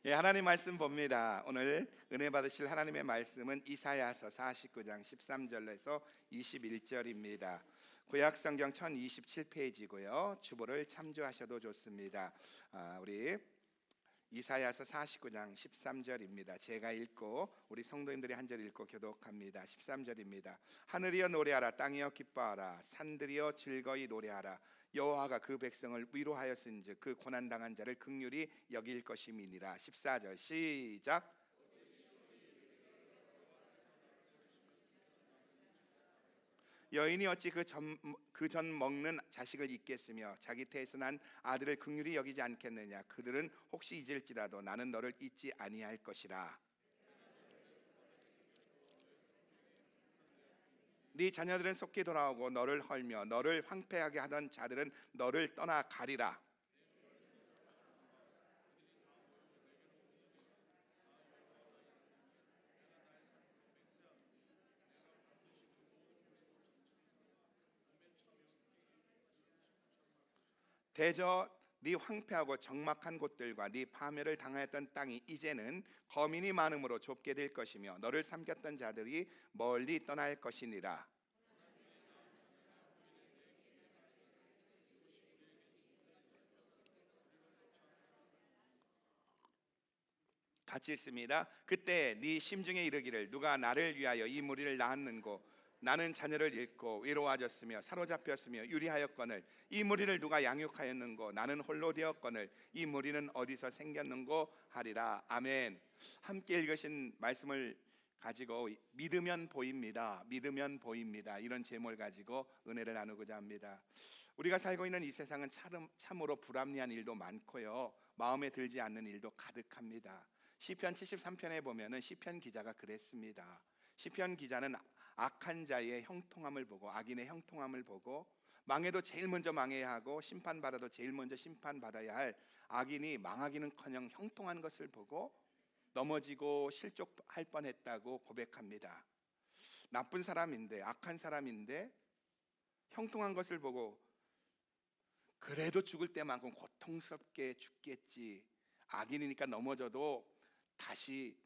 예, 하나님 말씀 봅니다. 오늘 은혜 받으실 하나님의 말씀은 이사야서 49장 13절에서 21절입니다. 구약 성경 1027페이지고요. 주보를 참조하셔도 좋습니다. 우리 이사야서 49장 13절입니다. 제가 읽고 우리 성도님들이 한 절 읽고 교독합니다. 13절입니다. 하늘이여 노래하라, 땅이여 기뻐하라, 산들이여 즐거이 노래하라. 여호와가 그 백성을 위로하였은즉 그 고난당한 자를 긍휼히 여길 것임이니라. 14절 시작. 여인이 어찌 그 전 먹는 자식을 잊겠으며 자기 태에서 난 아들을 긍휼히 여기지 않겠느냐. 그들은 혹시 잊을지라도 나는 너를 잊지 아니할 것이라. 네 자녀들은 속히 돌아오고 너를 헐며 너를 황폐하게 하던 자들은 너를 떠나 가리라. 대저 네 황폐하고 적막한 곳들과 네 파멸을 당하였던 땅이 이제는 거민이 많음으로 좁게 될 것이며 너를 삼켰던 자들이 멀리 떠날 것이니라. 같이 있습니다. 그때 네 심중에 이르기를 누가 나를 위하여 이 무리를 낳았는고 나는 자녀를 잃고 외로워졌으며 사로잡혔으며 유리하였거늘 이 무리를 누가 양육하였는고 나는 홀로 되었거늘 이 무리는 어디서 생겼는고 하리라. 아멘. 함께 읽으신 말씀을 가지고 믿으면 보입니다. 믿으면 보입니다. 이런 제목을 가지고 은혜를 나누고자 합니다. 우리가 살고 있는 이 세상은 참으로 불합리한 일도 많고요, 마음에 들지 않는 일도 가득합니다. 시편 73편에 보면은 시편 기자가 그랬습니다. 시편 기자는 악한 자의 형통함을 보고, 악인의 형통함을 보고, 망해도 제일 먼저 망해야 하고 심판받아도 제일 먼저 심판받아야 할 악인이 망하기는커녕 형통한 것을 보고 넘어지고 실족할 뻔했다고 고백합니다. 나쁜 사람인데, 악한 사람인데 형통한 것을 보고 그래도 죽을 때만큼 고통스럽게 죽겠지, 악인이니까 넘어져도 다시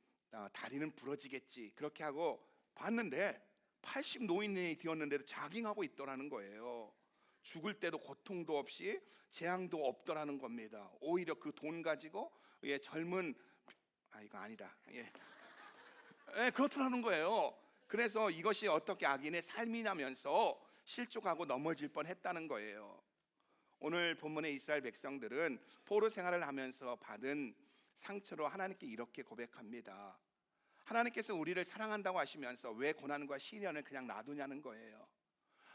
다리는 부러지겠지, 그렇게 하고 봤는데 80 노인이 되었는데도 자깅하고 있더라는 거예요. 죽을 때도 고통도 없이 재앙도 없더라는 겁니다. 오히려 그 돈 가지고 젊은 이거 아니다. 그렇더라는 거예요. 그래서 이것이 어떻게 악인의 삶이냐면서 실족하고 넘어질 뻔했다는 거예요. 오늘 본문의 이스라엘 백성들은 포로 생활을 하면서 받은 상처로 하나님께 이렇게 고백합니다. 하나님께서 우리를 사랑한다고 하시면서 왜 고난과 시련을 그냥 놔두냐는 거예요.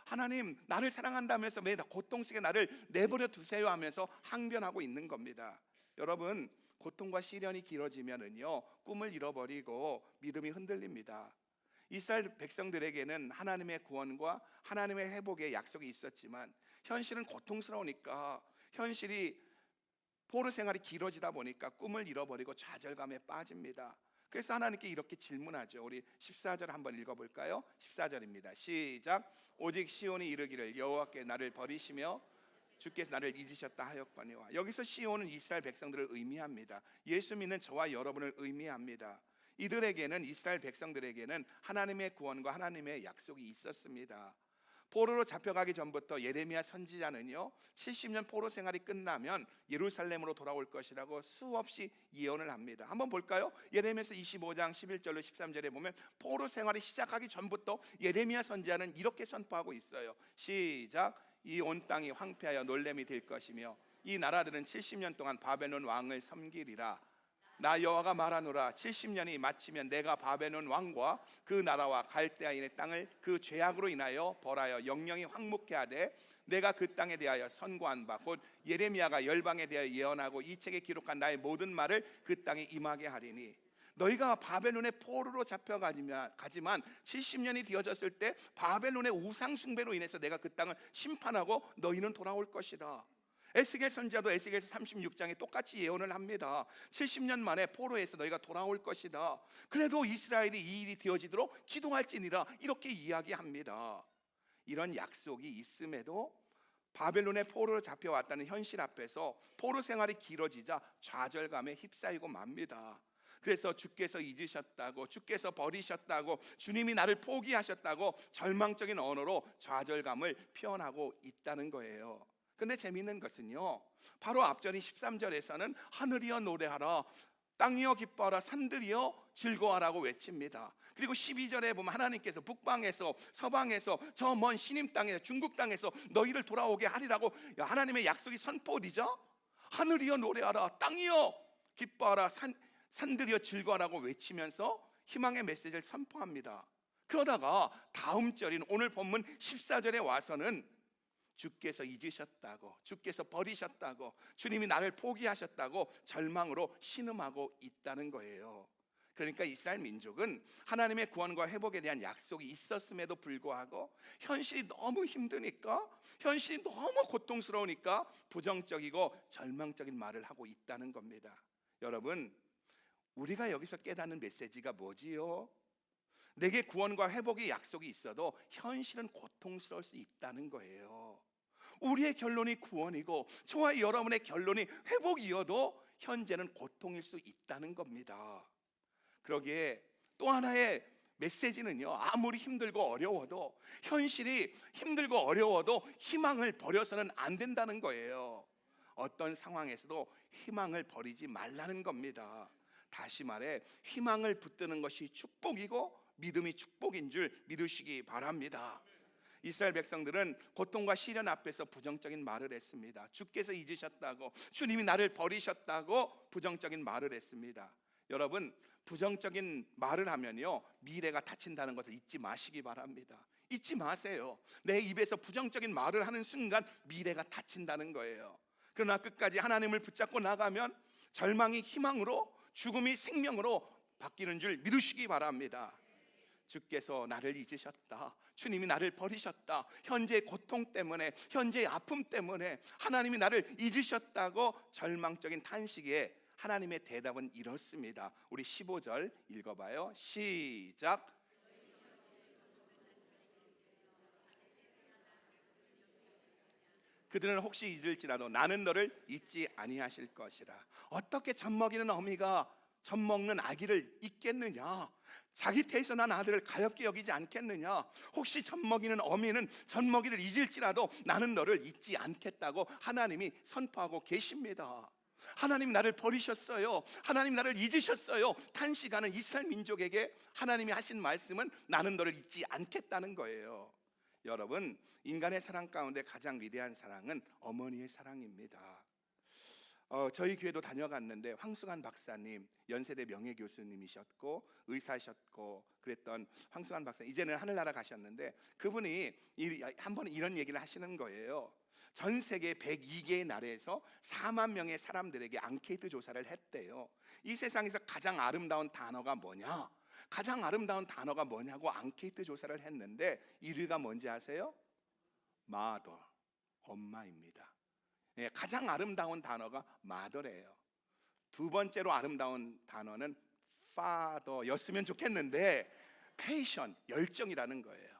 하나님, 나를 사랑한다면서 왜 고통 속에 나를 내버려 두세요 하면서 항변하고 있는 겁니다. 여러분, 고통과 시련이 길어지면은요, 꿈을 잃어버리고 믿음이 흔들립니다. 이스라엘 백성들에게는 하나님의 구원과 하나님의 회복의 약속이 있었지만 현실은 고통스러우니까, 현실이 포로 생활이 길어지다 보니까 꿈을 잃어버리고 좌절감에 빠집니다. 그래서 하나님께 이렇게 질문하죠. 우리 14절 한번 읽어볼까요? 14절입니다. 시작. 오직 시온이 이르기를 여호와께 나를 버리시며 주께서 나를 잊으셨다 하였거니와. 여기서 시온은 이스라엘 백성들을 의미합니다. 예수 믿는 저와 여러분을 의미합니다. 이들에게는, 이스라엘 백성들에게는 하나님의 구원과 하나님의 약속이 있었습니다. 포로로 잡혀가기 전부터 예레미야 선지자는요, 70년 포로 생활이 끝나면 예루살렘으로 돌아올 것이라고 수없이 예언을 합니다. 한번 볼까요? 예레미야서 25장 11절로 13절에 보면 포로 생활이 시작하기 전부터 예레미야 선지자는 이렇게 선포하고 있어요. 시작. 이 온 땅이 황폐하여 놀램이 될 것이며 이 나라들은 70년 동안 바벨론 왕을 섬기리라. 나 여호와가 말하노라. 70년이 마치면 내가 바벨론 왕과 그 나라와 갈대아인의 땅을 그 죄악으로 인하여 벌하여 영영이 황무케 하되 내가 그 땅에 대하여 선고한 바 곧 예레미야가 열방에 대하여 예언하고 이 책에 기록한 나의 모든 말을 그 땅에 임하게 하리니. 너희가 바벨론의 포로로 잡혀가지만 70년이 되어졌을 때 바벨론의 우상 숭배로 인해서 내가 그 땅을 심판하고 너희는 돌아올 것이다. 에스겔 선지자도 에스겔서 36장에 똑같이 예언을 합니다. 70년 만에 포로에서 너희가 돌아올 것이다. 그래도 이스라엘이 이 일이 되어지도록 기도할지니라, 이렇게 이야기합니다. 이런 약속이 있음에도 바벨론의 포로로 잡혀왔다는 현실 앞에서 포로 생활이 길어지자 좌절감에 휩싸이고 맙니다. 그래서 주께서 잊으셨다고, 주께서 버리셨다고, 주님이 나를 포기하셨다고 절망적인 언어로 좌절감을 표현하고 있다는 거예요. 근데 재미있는 것은요, 바로 앞절인 13절에서는 하늘이여 노래하라, 땅이여 기뻐하라, 산들이여 즐거워하라고 외칩니다. 그리고 12절에 보면 하나님께서 북방에서 서방에서 저 먼 신임 땅에서 중국 땅에서 너희를 돌아오게 하리라고 하나님의 약속이 선포되죠. 하늘이여 노래하라, 땅이여 기뻐하라, 산들이여 즐거워하라고 외치면서 희망의 메시지를 선포합니다. 그러다가 다음 절인 오늘 본문 14절에 와서는 주께서 잊으셨다고, 주께서 버리셨다고, 주님이 나를 포기하셨다고 절망으로 신음하고 있다는 거예요. 그러니까 이스라엘 민족은 하나님의 구원과 회복에 대한 약속이 있었음에도 불구하고 현실이 너무 힘드니까, 현실이 너무 고통스러우니까 부정적이고 절망적인 말을 하고 있다는 겁니다. 여러분, 우리가 여기서 깨닫는 메시지가 뭐지요? 내게 구원과 회복의 약속이 있어도 현실은 고통스러울 수 있다는 거예요. 우리의 결론이 구원이고 저와 여러분의 결론이 회복이어도 현재는 고통일 수 있다는 겁니다. 그러기에 또 하나의 메시지는요, 아무리 힘들고 어려워도, 현실이 힘들고 어려워도 희망을 버려서는 안 된다는 거예요. 어떤 상황에서도 희망을 버리지 말라는 겁니다. 다시 말해 희망을 붙드는 것이 축복이고 믿음이 축복인 줄 믿으시기 바랍니다. 이스라엘 백성들은 고통과 시련 앞에서 부정적인 말을 했습니다. 주께서 잊으셨다고, 주님이 나를 버리셨다고 부정적인 말을 했습니다. 여러분, 부정적인 말을 하면요, 미래가 닫힌다는 것을 잊지 마시기 바랍니다. 잊지 마세요. 내 입에서 부정적인 말을 하는 순간 미래가 닫힌다는 거예요. 그러나 끝까지 하나님을 붙잡고 나가면 절망이 희망으로, 죽음이 생명으로 바뀌는 줄 믿으시기 바랍니다. 주께서 나를 잊으셨다, 주님이 나를 버리셨다, 현재의 고통 때문에, 현재의 아픔 때문에 하나님이 나를 잊으셨다고 절망적인 탄식에 하나님의 대답은 이렇습니다. 우리 15절 읽어봐요. 시작. 그들은 혹시 잊을지라도 나는 너를 잊지 아니하실 것이라. 어떻게 젖먹이는 어미가 젖먹는 아기를 잊겠느냐? 자기 태에서 난 아들을 가엾게 여기지 않겠느냐? 혹시 젖먹이는 어미는 젖먹이를 잊을지라도 나는 너를 잊지 않겠다고 하나님이 선포하고 계십니다. 하나님 나를 버리셨어요, 하나님 나를 잊으셨어요 탄식하는 이스라엘 민족에게 하나님이 하신 말씀은 나는 너를 잊지 않겠다는 거예요. 여러분, 인간의 사랑 가운데 가장 위대한 사랑은 어머니의 사랑입니다. 저희 교회도 다녀갔는데 황승환 박사님, 연세대 명예교수님이셨고 의사셨고 그랬던 황승환 박사, 이제는 하늘나라 가셨는데 그분이 한 번 이런 얘기를 하시는 거예요. 전 세계 102개의 나라에서 4만 명의 사람들에게 앙케이트 조사를 했대요. 이 세상에서 가장 아름다운 단어가 뭐냐? 가장 아름다운 단어가 뭐냐고 앙케이트 조사를 했는데 1위가 뭔지 아세요? mother, 엄마입니다. 예, 가장 아름다운 단어가 mother예요. 두 번째로 아름다운 단어는 father였으면 좋겠는데 passion, 열정이라는 거예요.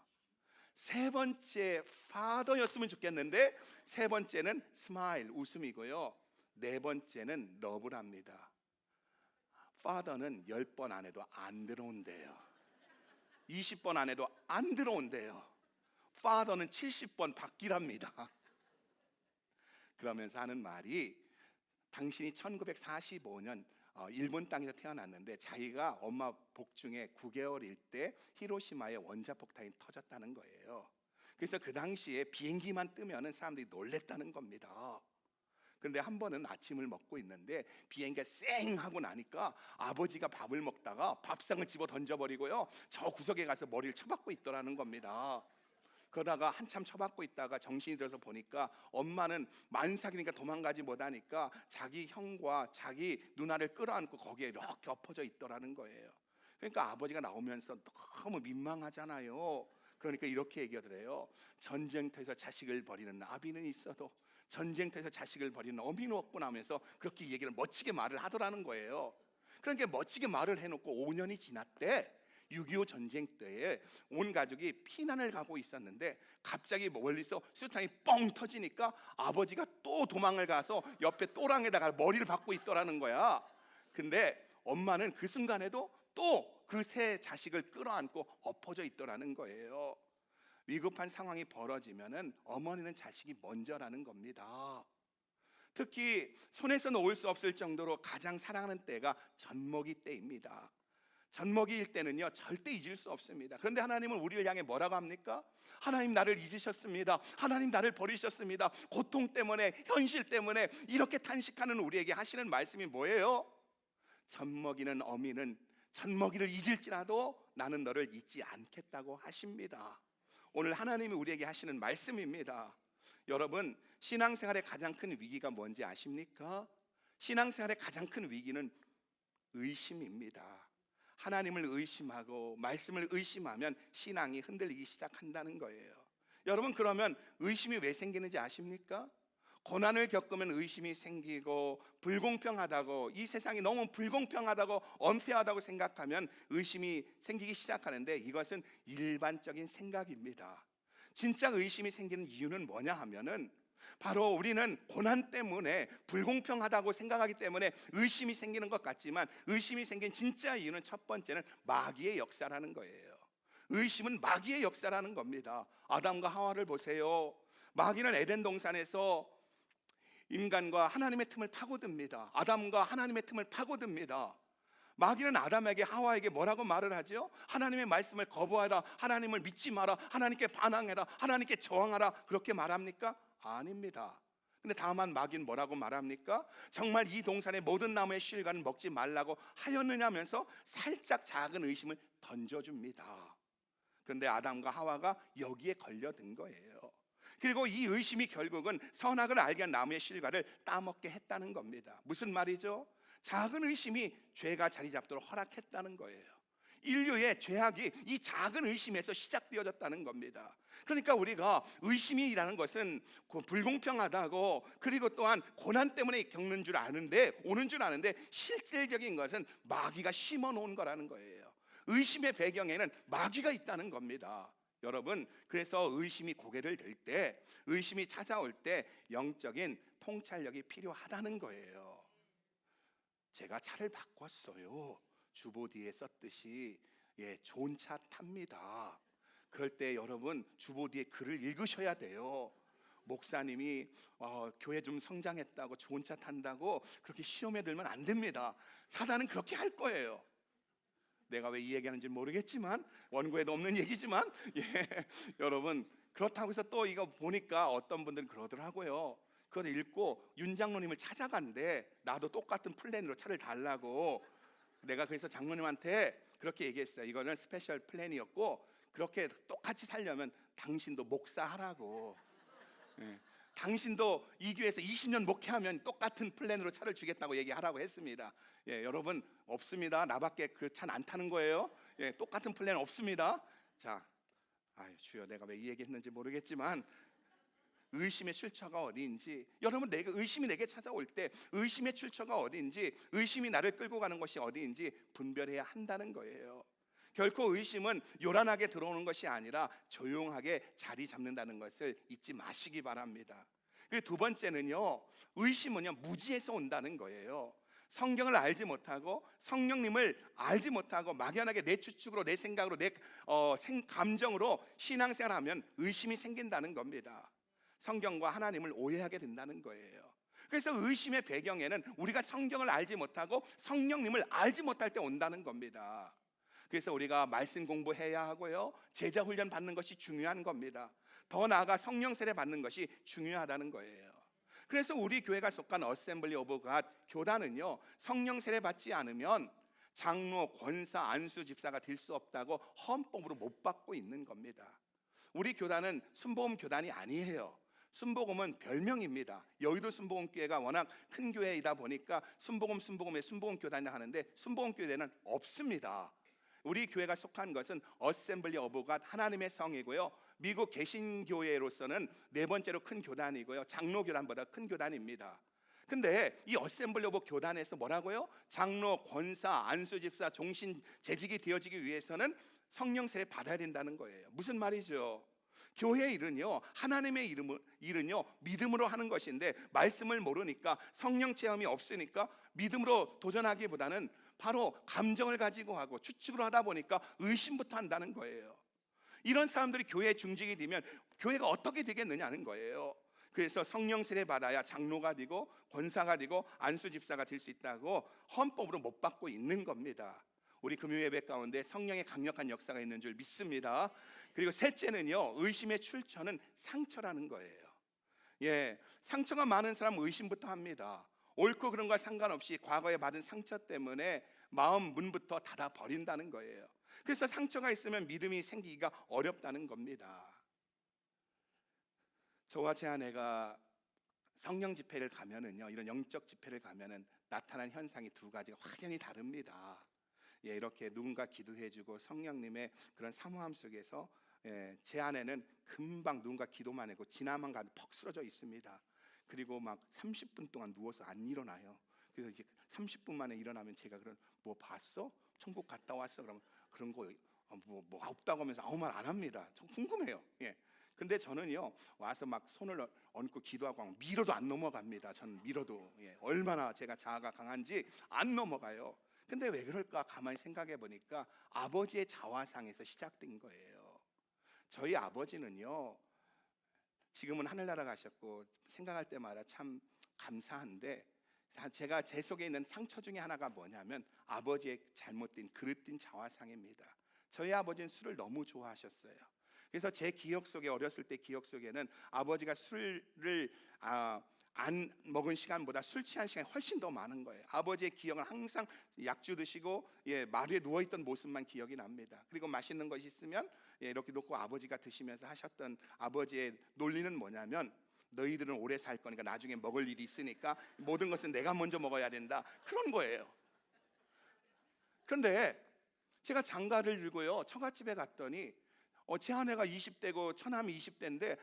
세 번째 father였으면 좋겠는데 세 번째는 smile, 웃음이고요. 네 번째는 love랍니다. father는 10번 안 해도 안 들어온대요. 20번 안 해도 안 들어온대요. father는 70번 바뀌랍니다. 그러면서 하는 말이, 당신이 1945년 일본 땅에서 태어났는데 자기가 엄마 복 중에 9개월일 때 히로시마에 원자폭탄이 터졌다는 거예요. 그래서 그 당시에 비행기만 뜨면은 사람들이 놀랬다는 겁니다. 근데 한 번은 아침을 먹고 있는데 비행기가 쌩 하고 나니까 아버지가 밥을 먹다가 밥상을 집어 던져버리고요, 저 구석에 가서 머리를 쳐박고 있더라는 겁니다. 그러다가 한참 쳐박고 있다가 정신이 들어서 보니까 엄마는 만삭이니까 도망가지 못하니까 자기 형과 자기 누나를 끌어안고 거기에 이렇게 엎어져 있더라는 거예요. 그러니까 아버지가 나오면서 너무 민망하잖아요. 그러니까 이렇게 얘기하더래요. 전쟁터에서 자식을 버리는 아비는 있어도 전쟁터에서 자식을 버리는 어미는 없구나 하면서 그렇게 얘기를 멋지게 말을 하더라는 거예요. 그러니까 멋지게 말을 해놓고 5년이 지났대. 6.25 전쟁 때에 온 가족이 피난을 가고 있었는데 갑자기 멀리서 수탄이 뻥 터지니까 아버지가 또 도망을 가서 옆에 또랑에다가 머리를 박고 있더라는 거야. 근데 엄마는 그 순간에도 또 그 세 자식을 끌어안고 엎어져 있더라는 거예요. 위급한 상황이 벌어지면은 어머니는 자식이 먼저라는 겁니다. 특히 손에서 놓을 수 없을 정도로 가장 사랑하는 때가 젖먹이 때입니다. 젖먹이일 때는요 절대 잊을 수 없습니다. 그런데 하나님은 우리를 향해 뭐라고 합니까? 하나님 나를 잊으셨습니다. 하나님 나를 버리셨습니다. 고통 때문에, 현실 때문에 이렇게 탄식하는 우리에게 하시는 말씀이 뭐예요? 젖먹이는 어미는 젖먹이를 잊을지라도 나는 너를 잊지 않겠다고 하십니다. 오늘 하나님이 우리에게 하시는 말씀입니다. 여러분, 신앙생활의 가장 큰 위기가 뭔지 아십니까? 신앙생활의 가장 큰 위기는 의심입니다. 하나님을 의심하고 말씀을 의심하면 신앙이 흔들리기 시작한다는 거예요. 여러분, 그러면 의심이 왜 생기는지 아십니까? 고난을 겪으면 의심이 생기고, 불공평하다고, 이 세상이 너무 불공평하다고, 언페어하다고 생각하면 의심이 생기기 시작하는데, 이것은 일반적인 생각입니다. 진짜 의심이 생기는 이유는 뭐냐 하면은 바로 우리는 고난 때문에, 불공평하다고 생각하기 때문에 의심이 생기는 것 같지만, 의심이 생긴 진짜 이유는 첫 번째는 마귀의 역사라는 거예요. 의심은 마귀의 역사라는 겁니다. 아담과 하와를 보세요. 마귀는 에덴 동산에서 인간과 하나님의 틈을 파고듭니다. 아담과 하나님의 틈을 파고듭니다. 마귀는 아담에게, 하와에게 뭐라고 말을 하죠? 하나님의 말씀을 거부하라, 하나님을 믿지 마라, 하나님께 반항해라, 하나님께 저항하라, 그렇게 말합니까? 아닙니다. 근데 다만 마귀는 뭐라고 말합니까? 정말 이 동산의 모든 나무의 실과는 먹지 말라고 하였느냐면서 살짝 작은 의심을 던져줍니다. 그런데 아담과 하와가 여기에 걸려든 거예요. 그리고 이 의심이 결국은 선악을 알게 한 나무의 실과를 따먹게 했다는 겁니다. 무슨 말이죠? 작은 의심이 죄가 자리 잡도록 허락했다는 거예요. 인류의 죄악이 이 작은 의심에서 시작되어졌다는 겁니다. 그러니까 우리가 의심이라는 것은 불공평하다고, 그리고 또한 고난 때문에 겪는 줄 아는데, 오는 줄 아는데 실질적인 것은 마귀가 심어놓은 거라는 거예요. 의심의 배경에는 마귀가 있다는 겁니다. 여러분, 그래서 의심이 고개를 들 때, 의심이 찾아올 때 영적인 통찰력이 필요하다는 거예요. 제가 차를 바꿨어요. 주보디에 썼듯이 좋은 차 탑니다. 그럴 때 여러분, 주보디에 글을 읽으셔야 돼요. 목사님이 교회 좀 성장했다고 좋은 차 탄다고 그렇게 시험에 들면 안 됩니다. 사단은 그렇게 할 거예요. 내가 왜 이 얘기하는지 모르겠지만, 원고에도 없는 얘기지만, 여러분, 그렇다고 해서 또 이거 보니까 어떤 분들은 그러더라고요. 그걸 읽고 윤 장로님을 찾아간대. 나도 똑같은 플랜으로 차를 달라고. 내가 그래서 장로님한테 그렇게 얘기했어요. 이거는 스페셜 플랜이었고, 그렇게 똑같이 살려면 당신도 목사하라고. 당신도 이 교회에서 20년 목회하면 똑같은 플랜으로 차를 주겠다고 얘기하라고 했습니다. 여러분, 없습니다. 나밖에 그 차는 안 타는 거예요. 똑같은 플랜 없습니다. 자, 주여, 내가 왜 이 얘기했는지 모르겠지만, 의심의 출처가 어디인지, 여러분, 의심이 내게 찾아올 때 의심의 출처가 어디인지, 의심이 나를 끌고 가는 것이 어디인지 분별해야 한다는 거예요. 결코 의심은 요란하게 들어오는 것이 아니라 조용하게 자리 잡는다는 것을 잊지 마시기 바랍니다. 그리고 두 번째는요, 의심은요 무지에서 온다는 거예요. 성경을 알지 못하고, 성령님을 알지 못하고, 막연하게 내 추측으로, 내 생각으로, 내 감정으로 신앙생활하면 의심이 생긴다는 겁니다. 성경과 하나님을 오해하게 된다는 거예요. 그래서 의심의 배경에는 우리가 성경을 알지 못하고 성령님을 알지 못할 때 온다는 겁니다. 그래서 우리가 말씀 공부해야 하고요, 제자 훈련 받는 것이 중요한 겁니다. 더 나아가 성령 세례 받는 것이 중요하다는 거예요. 그래서 우리 교회가 속한 어셈블리 오브 갓 교단은요, 성령 세례 받지 않으면 장로, 권사, 안수 집사가 될 수 없다고 헌법으로 못 받고 있는 겁니다. 우리 교단은 순복음 교단이 아니에요. 순복음은 별명입니다. 여의도 순복음교회가 워낙 큰 교회이다 보니까 순복음의 순복음 교단이라 하는데, 순복음 교회는 없습니다. 우리 교회가 속한 것은 어셈블리 오브 갓, 하나님의 성이고요, 미국 개신교회로서는 네 번째로 큰 교단이고요, 장로교단보다 큰 교단입니다. 근데 이 어셈블리 오브 교단에서 뭐라고요? 장로, 권사, 안수집사, 종신 재직이 되어지기 위해서는 성령 세례 받아야 된다는 거예요. 무슨 말이죠? 교회의 일은요, 하나님의 일은요 믿음으로 하는 것인데, 말씀을 모르니까, 성령 체험이 없으니까 믿음으로 도전하기보다는 바로 감정을 가지고 하고 추측으로 하다 보니까 의심부터 한다는 거예요. 이런 사람들이 교회에 중직이 되면 교회가 어떻게 되겠느냐는 거예요. 그래서 성령 세례 받아야 장로가 되고 권사가 되고 안수집사가 될 수 있다고 헌법으로 못 받고 있는 겁니다. 우리 금요예배 가운데 성령의 강력한 역사가 있는 줄 믿습니다. 그리고 셋째는요, 의심의 출처는 상처라는 거예요. 상처가 많은 사람은 의심부터 합니다. 옳고 그른 과 상관없이 과거에 받은 상처 때문에 마음 문부터 닫아 버린다는 거예요. 그래서 상처가 있으면 믿음이 생기기가 어렵다는 겁니다. 저와 제 아내가 성령 집회를 가면은요, 이런 영적 집회를 가면은 나타나는 현상이 두 가지가 확연히 다릅니다. 이렇게 누군가 기도해주고 성령님의 그런 사모함 속에서 제 아내는 금방 누군가 기도만 하고 지나만 가도 퍽 쓰러져 있습니다. 그리고 막 30분 동안 누워서 안 일어나요. 그래서 이제 30분 만에 일어나면 제가 뭐 봤어? 천국 갔다 왔어? 그러면 그런 거 뭐 없다고 하면서 아무 말 안 합니다. 저 궁금해요. 근데 저는요, 와서 막 손을 얹고 기도하고 밀어도 안 넘어갑니다. 저는 밀어도 얼마나 제가 자아가 강한지 안 넘어가요. 근데 왜 그럴까 가만히 생각해 보니까 아버지의 자화상에서 시작된 거예요. 저희 아버지는요, 지금은 하늘나라 가셨고 생각할 때마다 참 감사한데, 제가 제 속에 있는 상처 중에 하나가 뭐냐면 아버지의 잘못된 그릇된 자화상입니다. 저희 아버지는 술을 너무 좋아하셨어요. 그래서 제 기억 속에, 어렸을 때 기억 속에는 아버지가 술을 안 먹은 시간보다 술 취한 시간이 훨씬 더 많은 거예요. 아버지의 기억은 항상 약주 드시고 마루에 누워있던 모습만 기억이 납니다. 그리고 맛있는 것이 있으면 이렇게 놓고 아버지가 드시면서 하셨던 아버지의 논리는 뭐냐면, 너희들은 오래 살 거니까 나중에 먹을 일이 있으니까 모든 것은 내가 먼저 먹어야 된다, 그런 거예요. 그런데 제가 장가를 들고요, 처갓집에 갔더니 제 아내가 20대고 처남이 20대인데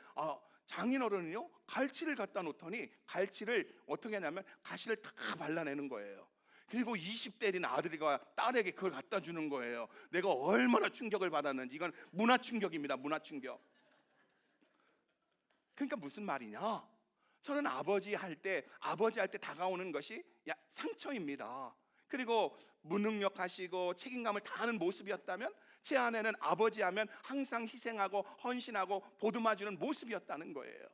장인어른은요 갈치를 갖다 놓더니 갈치를 어떻게 하냐면 가시를 다 발라내는 거예요. 그리고 20대인 아들과 딸에게 그걸 갖다 주는 거예요. 내가 얼마나 충격을 받았는지. 이건 문화 충격입니다. 문화 충격. 그러니까 무슨 말이냐, 저는 아버지 할 때 다가오는 것이 상처입니다. 그리고 무능력하시고 책임감을 다하는 모습이었다면, 제 아내는 아버지 하면 항상 희생하고 헌신하고 보듬어주는 모습이었다는 거예요.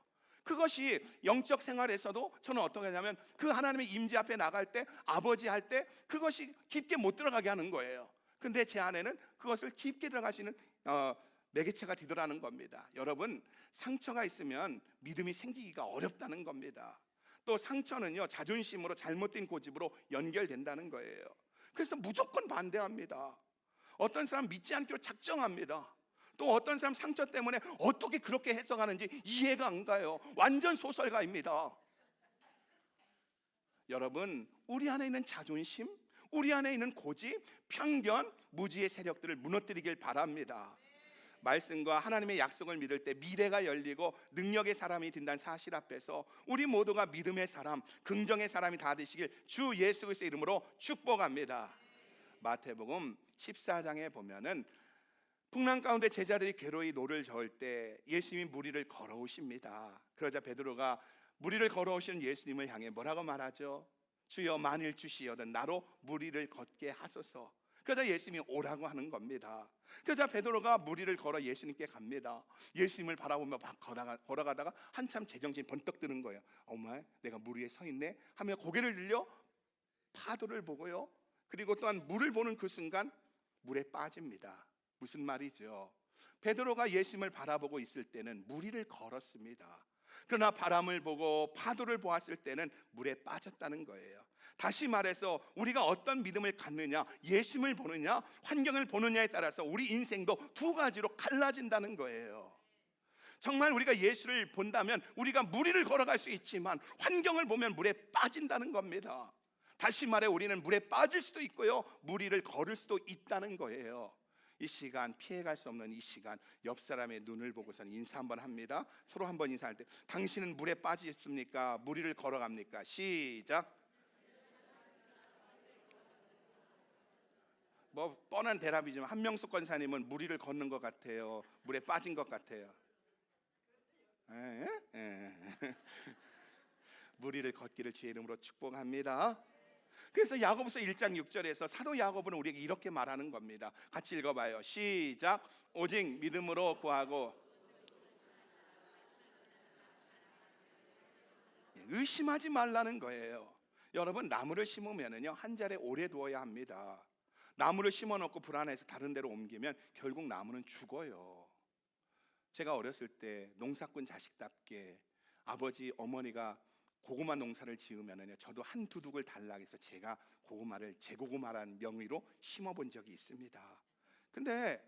그것이 영적 생활에서도 저는 어떻게 하냐면, 그 하나님의 임재 앞에 나갈 때, 아버지 할 때 그것이 깊게 못 들어가게 하는 거예요. 근데 제 아내는 그것을 깊게 들어갈 수 있는 매개체가 되더라는 겁니다. 여러분, 상처가 있으면 믿음이 생기기가 어렵다는 겁니다. 또 상처는요, 자존심으로, 잘못된 고집으로 연결된다는 거예요. 그래서 무조건 반대합니다. 어떤 사람 믿지 않기로 작정합니다. 또 어떤 사람 상처 때문에 어떻게 그렇게 해석하는지 이해가 안 가요. 완전 소설가입니다. 여러분, 우리 안에 있는 자존심, 우리 안에 있는 고집, 편견, 무지의 세력들을 무너뜨리길 바랍니다. 말씀과 하나님의 약속을 믿을 때 미래가 열리고 능력의 사람이 된다는 사실 앞에서 우리 모두가 믿음의 사람, 긍정의 사람이 다 되시길 주 예수 그리스도의 이름으로 축복합니다. 마태복음 14장에 보면은 풍랑 가운데 제자들이 괴로이 노를 저을 때 예수님이 무리를 걸어오십니다. 그러자 베드로가 무리를 걸어오시는 예수님을 향해 뭐라고 말하죠? 주여, 만일 주시여든 나로 무리를 걷게 하소서. 그러자 예수님이 오라고 하는 겁니다. 그러자 베드로가 무리를 걸어 예수님께 갑니다. 예수님을 바라보며 막 걸어가다가 한참 제정신이 번뜩 드는 거예요. 어머, 내가 물 위에 서 있네 하며 고개를 들려 파도를 보고요, 그리고 또한 물을 보는 그 순간 물에 빠집니다. 무슨 말이죠? 베드로가 예수님을 바라보고 있을 때는 무리를 걸었습니다. 그러나 바람을 보고 파도를 보았을 때는 물에 빠졌다는 거예요. 다시 말해서 우리가 어떤 믿음을 갖느냐, 예수님을 보느냐, 환경을 보느냐에 따라서 우리 인생도 두 가지로 갈라진다는 거예요. 정말 우리가 예수를 본다면 우리가 무리를 걸어갈 수 있지만, 환경을 보면 물에 빠진다는 겁니다. 다시 말해 우리는 물에 빠질 수도 있고요, 무리를 걸을 수도 있다는 거예요. 이 시간, 피해갈 수 없는 이 시간, 옆 사람의 눈을 보고선 인사 한번 합니다. 서로 한번 인사할 때, 당신은 물에 빠지셨습니까? 물 위를 걸어갑니까? 시작. 뭐 뻔한 대답이지만 한명숙 권사님은 물 위를 걷는 것 같아요, 물에 빠진 것 같아요? 물 위를 걷기를 주의 이름으로 축복합니다. 그래서 야고보서 1장 6절에서 사도 야고보는 우리에게 이렇게 말하는 겁니다. 같이 읽어봐요. 시작. 오직 믿음으로 구하고 의심하지 말라는 거예요. 여러분, 나무를 심으면은요, 한 자리에 오래 두어야 합니다. 나무를 심어놓고 불안해서 다른 데로 옮기면 결국 나무는 죽어요. 제가 어렸을 때 농사꾼 자식답게 아버지 어머니가 고구마 농사를 지으면은요, 저도 한 두둑을 달라 해서 제가 고구마를 제고구마라는 명의로 심어본 적이 있습니다. 근데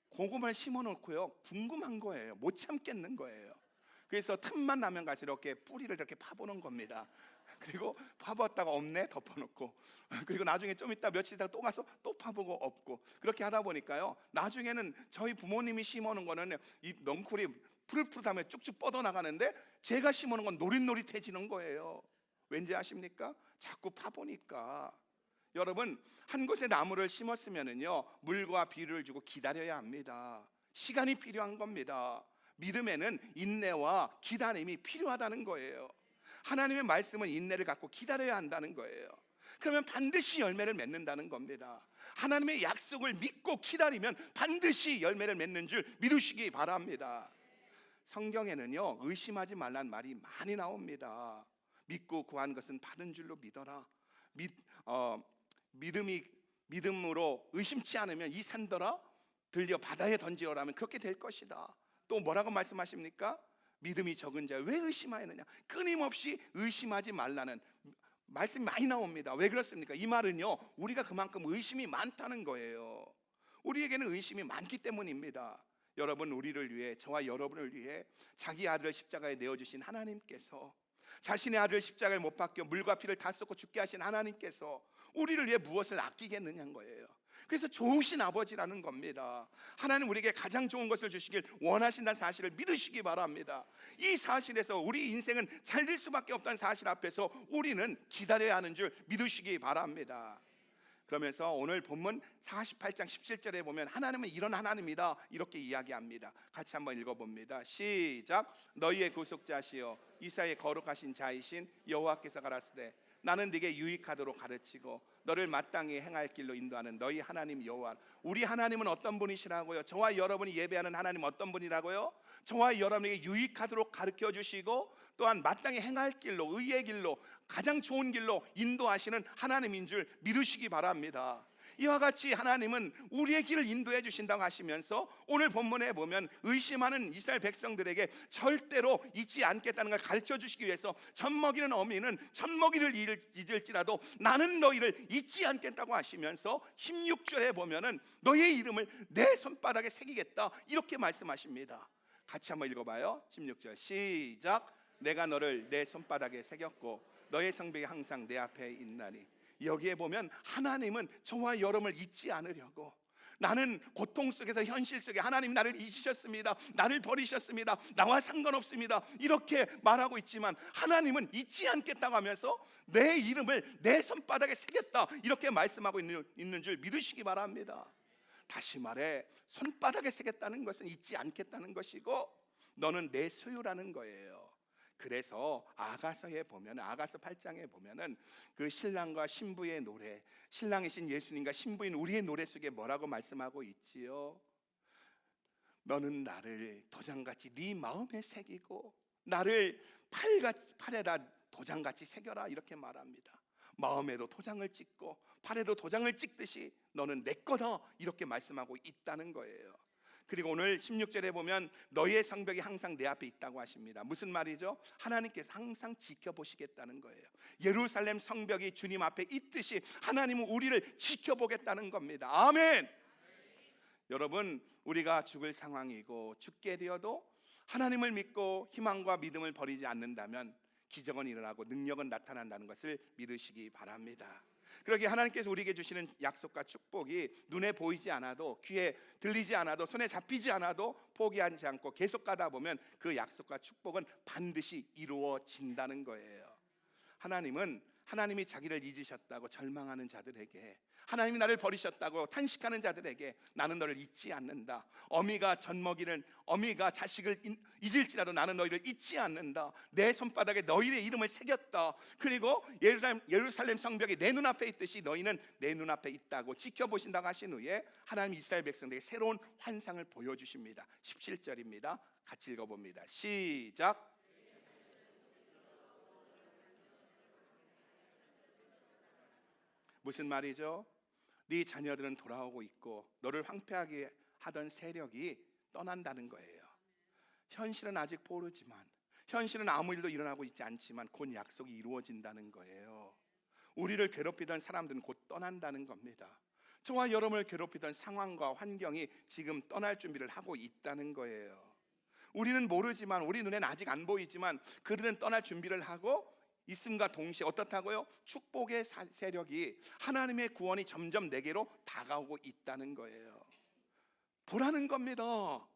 고구마를 심어놓고요, 궁금한 거예요. 못 참겠는 거예요. 그래서 틈만 나면 가서 이렇게 뿌리를 이렇게 파보는 겁니다. 그리고 파봤다가 없네, 덮어놓고, 그리고 나중에 좀 있다 며칠 있다가 또 가서 또 파보고 없고, 그렇게 하다 보니까요, 나중에는 저희 부모님이 심어놓은 거는 이 넝쿨이 푸릇푸릇하며 쭉쭉 뻗어나가는데 제가 심어놓은 건 노릿노릿해지는 거예요. 왠지 아십니까? 자꾸 파보니까. 여러분, 한 곳에 나무를 심었으면은요, 물과 비를 주고 기다려야 합니다. 시간이 필요한 겁니다. 믿음에는 인내와 기다림이 필요하다는 거예요. 하나님의 말씀은 인내를 갖고 기다려야 한다는 거예요. 그러면 반드시 열매를 맺는다는 겁니다. 하나님의 약속을 믿고 기다리면 반드시 열매를 맺는 줄 믿으시기 바랍니다. 성경에는요, 의심하지 말란 말이 많이 나옵니다. 믿고 구한 것은 받은 줄로 믿어라. 믿음으로 의심치 않으면 이 산더러 들려 바다에 던지어라면 그렇게 될 것이다. 또 뭐라고 말씀하십니까? 믿음이 적은 자 왜 의심하느냐? 끊임없이 의심하지 말라는 말씀이 많이 나옵니다. 왜 그렇습니까? 이 말은요, 우리가 그만큼 의심이 많다는 거예요. 우리에게는 의심이 많기 때문입니다. 여러분, 우리를 위해, 저와 여러분을 위해 자기 아들을 십자가에 내어주신 하나님께서, 자신의 아들을 십자가에 못 박혀 물과 피를 다 쏟고 죽게 하신 하나님께서 우리를 위해 무엇을 아끼겠느냐는 거예요. 그래서 좋으신 아버지라는 겁니다. 하나님 우리에게 가장 좋은 것을 주시길 원하신다는 사실을 믿으시기 바랍니다. 이 사실에서 우리 인생은 잘 될 수밖에 없다는 사실 앞에서 우리는 기다려야 하는 줄 믿으시기 바랍니다. 그러면서 오늘 본문 48장 17절에 보면 하나님은 이런 하나님이다 이렇게 이야기합니다. 같이 한번 읽어봅니다. 시작. 너희의 구속자시여 이스라엘의 거룩하신 자이신 여호와께서 가라사대 나는 네게 유익하도록 가르치고 너를 마땅히 행할 길로 인도하는 너희 하나님 여호와. 우리 하나님은 어떤 분이시라고요? 저와 여러분이 예배하는 하나님 어떤 분이라고요? 저와 여러분에게 유익하도록 가르쳐 주시고 또한 마땅히 행할 길로, 의의 길로, 가장 좋은 길로 인도하시는 하나님인 줄 믿으시기 바랍니다. 이와 같이 하나님은 우리의 길을 인도해 주신다고 하시면서 오늘 본문에 보면 의심하는 이스라엘 백성들에게 절대로 잊지 않겠다는 걸 가르쳐 주시기 위해서 젖먹이는 어미는 젖먹이를 잊을지라도 나는 너희를 잊지 않겠다고 하시면서 16절에 보면은 너희의 이름을 내 손바닥에 새기겠다 이렇게 말씀하십니다. 같이 한번 읽어봐요. 16절 시작. 내가 너를 내 손바닥에 새겼고 너의 성벽이 항상 내 앞에 있나니. 여기에 보면 하나님은 저와 여러분을 잊지 않으려고, 나는 고통 속에서 현실 속에 하나님 나를 잊으셨습니다, 나를 버리셨습니다, 나와 상관없습니다 이렇게 말하고 있지만 하나님은 잊지 않겠다고 하면서 내 이름을 내 손바닥에 새겼다 이렇게 말씀하고 있는 줄 믿으시기 바랍니다. 다시 말해 손바닥에 새겼다는 것은 잊지 않겠다는 것이고 너는 내 소유라는 거예요. 그래서 아가서에 보면, 아가서 8장에 보면은 그 신랑과 신부의 노래, 신랑이신 예수님과 신부인 우리의 노래 속에 뭐라고 말씀하고 있지요? 너는 나를 도장같이 네 마음에 새기고 나를 팔에다 도장같이 새겨라 이렇게 말합니다. 마음에도 도장을 찍고 팔에도 도장을 찍듯이 너는 내 거다 이렇게 말씀하고 있다는 거예요. 그리고 오늘 16절에 보면 너희의 성벽이 항상 내 앞에 있다고 하십니다. 무슨 말이죠? 하나님께서 항상 지켜보시겠다는 거예요. 예루살렘 성벽이 주님 앞에 있듯이 하나님은 우리를 지켜보겠다는 겁니다. 아멘. 여러분, 우리가 죽을 상황이고 죽게 되어도 하나님을 믿고 희망과 믿음을 버리지 않는다면 기적은 일어나고 능력은 나타난다는 것을 믿으시기 바랍니다. 그러기에 하나님께서 우리에게 주시는 약속과 축복이 눈에 보이지 않아도, 귀에 들리지 않아도, 손에 잡히지 않아도 포기하지 않고 계속 가다 보면 그 약속과 축복은 반드시 이루어진다는 거예요. 하나님은 하나님이 자기를 잊으셨다고 절망하는 자들에게, 하나님이 나를 버리셨다고 탄식하는 자들에게 나는 너를 잊지 않는다. 어미가 자식을 잊을지라도 나는 너희를 잊지 않는다. 내 손바닥에 너희의 이름을 새겼다. 그리고 예루살렘 성벽이 내 눈앞에 있듯이 너희는 내 눈앞에 있다고 지켜보신다고 하신 후에 하나님 이스라엘 백성들에게 새로운 환상을 보여주십니다. 17절입니다. 같이 읽어봅니다. 시작. 무슨 말이죠? 네 자녀들은 돌아오고 있고 너를 황폐하게 하던 세력이 떠난다는 거예요. 현실은 아직 모르지만, 현실은 아무 일도 일어나고 있지 않지만 곧 약속이 이루어진다는 거예요. 우리를 괴롭히던 사람들은 곧 떠난다는 겁니다. 저와 여러분을 괴롭히던 상황과 환경이 지금 떠날 준비를 하고 있다는 거예요. 우리는 모르지만, 우리 눈에는 아직 안 보이지만 그들은 떠날 준비를 하고 있음과 동시에 어떻다고요? 축복의 세력이, 하나님의 구원이 점점 내게로 다가오고 있다는 거예요. 보라는 겁니다.